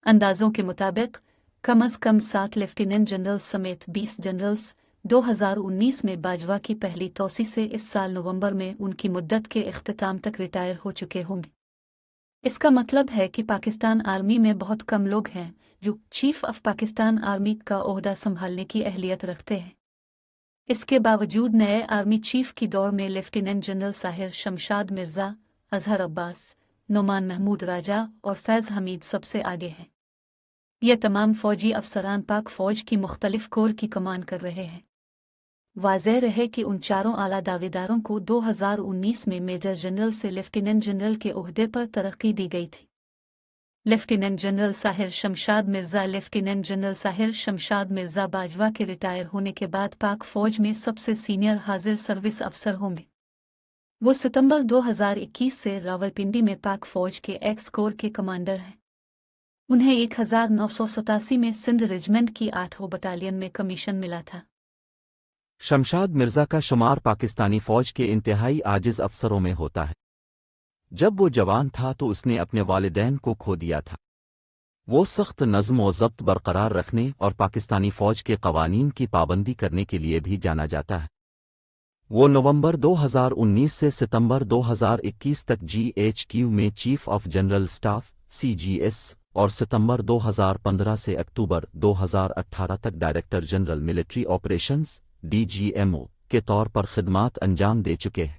अंदाजों के मुताबिक कम अज़ कम 7 लेफ्टिनेंट जनरल समेत 20 जनरल्स 2019 में बाजवा की पहली तोसी से इस साल नवंबर में उनकी मुद्दत के इख्तिताम तक रिटायर हो चुके होंगे। इसका मतलब है कि पाकिस्तान आर्मी में बहुत कम लोग हैं जो चीफ ऑफ पाकिस्तान आर्मी का ओहदा संभालने की अहलियत रखते हैं। इसके बावजूद नए आर्मी चीफ की दौड़ में लेफ्टिनेंट जनरल साहिर शमशाद मिर्ज़ा, अजहर अब्बास, नोमान महमूद राजा और फैज़ हमीद सबसे आगे हैं। ये तमाम फौजी अफसरान पाक फौज की मुख्तलिफ कोर की कमान कर रहे हैं। वाज़ेह रहे कि उन चारों आला दावेदारों को 2019 में मेजर जनरल से लेफ्टिनेंट जनरल के ओहदे पर तरक्की दी गई थी। Lieutenant general Sahir Shamshad Mirza lieutenant general Sahir Shamshad Mirza Bajwa के रिटायर होने के बाद पाक फौज में सबसे सीनियर हाजिर सर्विस अफसर होंगे। वो सितंबर 2021 से रावलपिंडी में पाक फौज के एक्स कोर के कमांडर हैं। उन्हें 1987 में सिंध रेजिमेंट की 8वीं बटालियन में कमीशन मिला था। शमशाद मिर्ज़ा का शुमार पाकिस्तानी फ़ौज के इंतहाई आजिज़ अफसरों में होता है। जब वो जवान था तो उसने अपने वालिदैन को खो दिया था। वो सख्त नज़्म व ज़ब्त बरकरार रखने और पाकिस्तानी फ़ौज के क़वानीन की पाबंदी करने के लिए भी जाना जाता है। वो नवंबर 2019 से सितंबर 2021 तक GHQ में chief of general staff CGS और सितंबर 2015 से अक्टूबर 2018 तक director general military operations DGMO के तौर पर खिदमात अंजाम दे चुके हैं।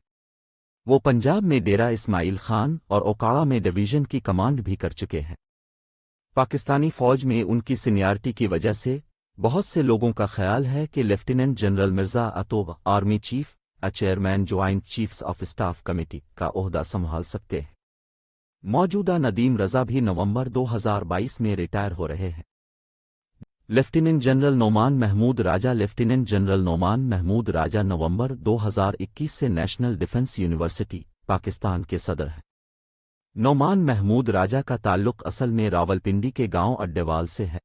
वो पंजाब में डेरा इस्माइल खान और ओकाड़ा में डिवीज़न की कमांड भी कर चुके हैं। पाकिस्तानी फ़ौज में उनकी सीनियरिटी की वजह से बहुत से लोगों का ख्याल है कि लेफ्टिनेंट जनरल मिर्ज़ा अतोब army chief chairman joint chiefs of staff committee का ओहदा संभाल सकते हैं। मौजूदा नदीम रज़ा भी नवंबर 2022 में रिटायर हो रहे हैं। लेफ्टिनेंट जनरल नोमान महमूद राजा लेफ्टिनेंट जनरल नोमान महमूद राजा नवंबर 2021 से नेशनल डिफेंस यूनिवर्सिटी पाकिस्तान के सदर हैं। नोमान महमूद राजा का ताल्लुक असल में रावलपिंडी के गांव अड्डेवाल से है।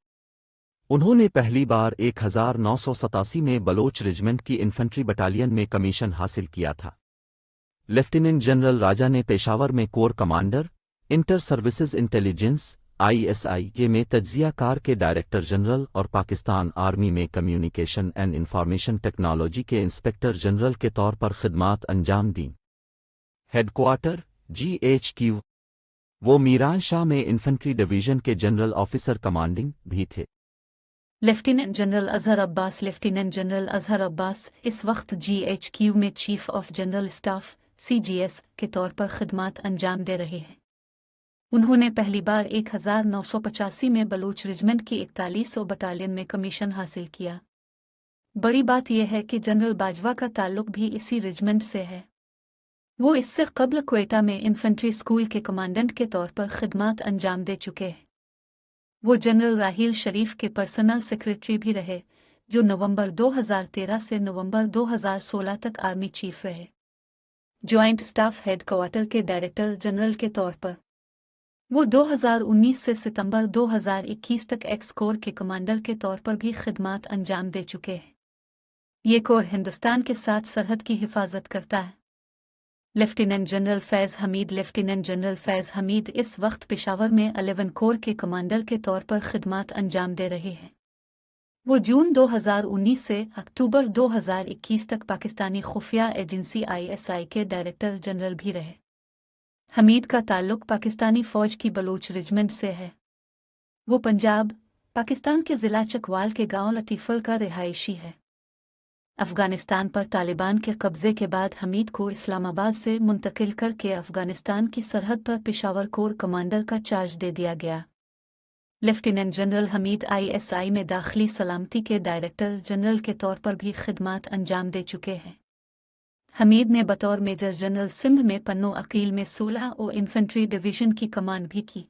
उन्होंने पहली बार 1987 में बलोच रेजिमेंट की इन्फेंट्री बटालियन में कमीशन हासिल किया था। लेफ्टिनेंट जनरल राजा ने पेशावर में core commander, inter services intelligence ISI में तज्जिया कार के डायरेक्टर जनरल और पाकिस्तान आर्मी में कम्युनिकेशन एंड इंफॉर्मेशन टेक्नोलॉजी के इंस्पेक्टर जनरल के तौर पर खिदमात अंजाम दी। हेडक्वार्टर GHQ वो मीरान शाह में इन्फेंट्री डिवीजन के जनरल ऑफिसर कमांडिंग भी थे। Lieutenant general Azhar Abbas lieutenant general Azhar Abbas इस वक्त GHQ में chief of general staff CGS के तौर पर खिदमात अंजाम दे रहे हैं। उन्होंने पहली बार 1985 में बलूच रेजिमेंट की 41 बटालियन में कमीशन हासिल किया। बड़ी बात यह है कि जनरल बाजवा का ताल्लुक भी इसी रेजिमेंट से है। वो इससे कबल क्वेटा में इन्फेंट्री स्कूल के कमांडेंट के तौर पर खिदमात अंजाम दे चुके हैं। वो जनरल राहील शरीफ के पर्सनल सेक्रेटरी भी रहे, जो नवंबर 2013 से नवंबर 2016 तक आर्मी चीफ रहे। ज्वाइंट स्टाफ हेडक्वार्टर के डायरेक्टर जनरल के तौर पर वो 2019 से सितंबर 2021 तक एक्स कोर के कमांडर के तौर पर भी खिदमात अंजाम दे चुके हैं। ये कोर हिंदुस्तान के साथ सरहद की हिफाजत करता है। लेफ्टिनेंट जनरल फैज़ हमीद लेफ्टिनेंट जनरल फैज़ हमीद इस वक्त पेशावर में 11 कोर के कमांडर के तौर पर खिदमात अंजाम दे रहे हैं। वो जून 2019 से अक्टूबर 2021 तक पाकिस्तानी खुफिया एजेंसी ISI के डायरेक्टर जनरल भी रहे। हमीद का ताल्लुक पाकिस्तानी फ़ौज की बलूच रेजिमेंट से है। वो पंजाब, पाकिस्तान के ज़िला चकवाल के गांव लतीफ़ल का रिहायशी है। अफ़गानिस्तान पर तालिबान के कब्ज़े के बाद हमीद को इस्लामाबाद से मुंतकिल करके अफ़गानिस्तान की सरहद पर पेशावर कोर कमांडर का चार्ज दे दिया गया। लेफ्टिनेंट जनरल हमीद ISI में दाखिली सलामती के डायरेक्टर जनरल के तौर पर भी खिदमात अंजाम दे चुके हैं। हमीद ने बतौर मेजर जनरल सिंध में पन्नो अकील में 16 और इन्फेंट्री डिवीज़न की कमान भी की।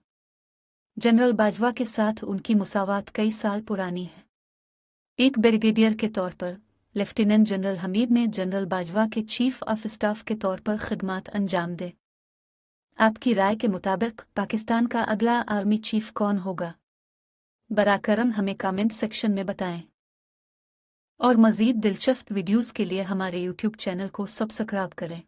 जनरल बाजवा के साथ उनकी मुसावात कई साल पुरानी है। एक ब्रिगेडियर के तौर पर लेफ्टिनेंट जनरल हमीद ने जनरल बाजवा के चीफ ऑफ स्टाफ के तौर पर खिदमात अंजाम दे। आपकी राय के मुताबिक पाकिस्तान का अगला आर्मी चीफ कौन होगा? बराकरम हमें कमेंट सेक्शन में बताएं। और मज़ीद दिलचस्प वीडियोज़ के लिए हमारे YouTube चैनल को सब्सक्राइब करें।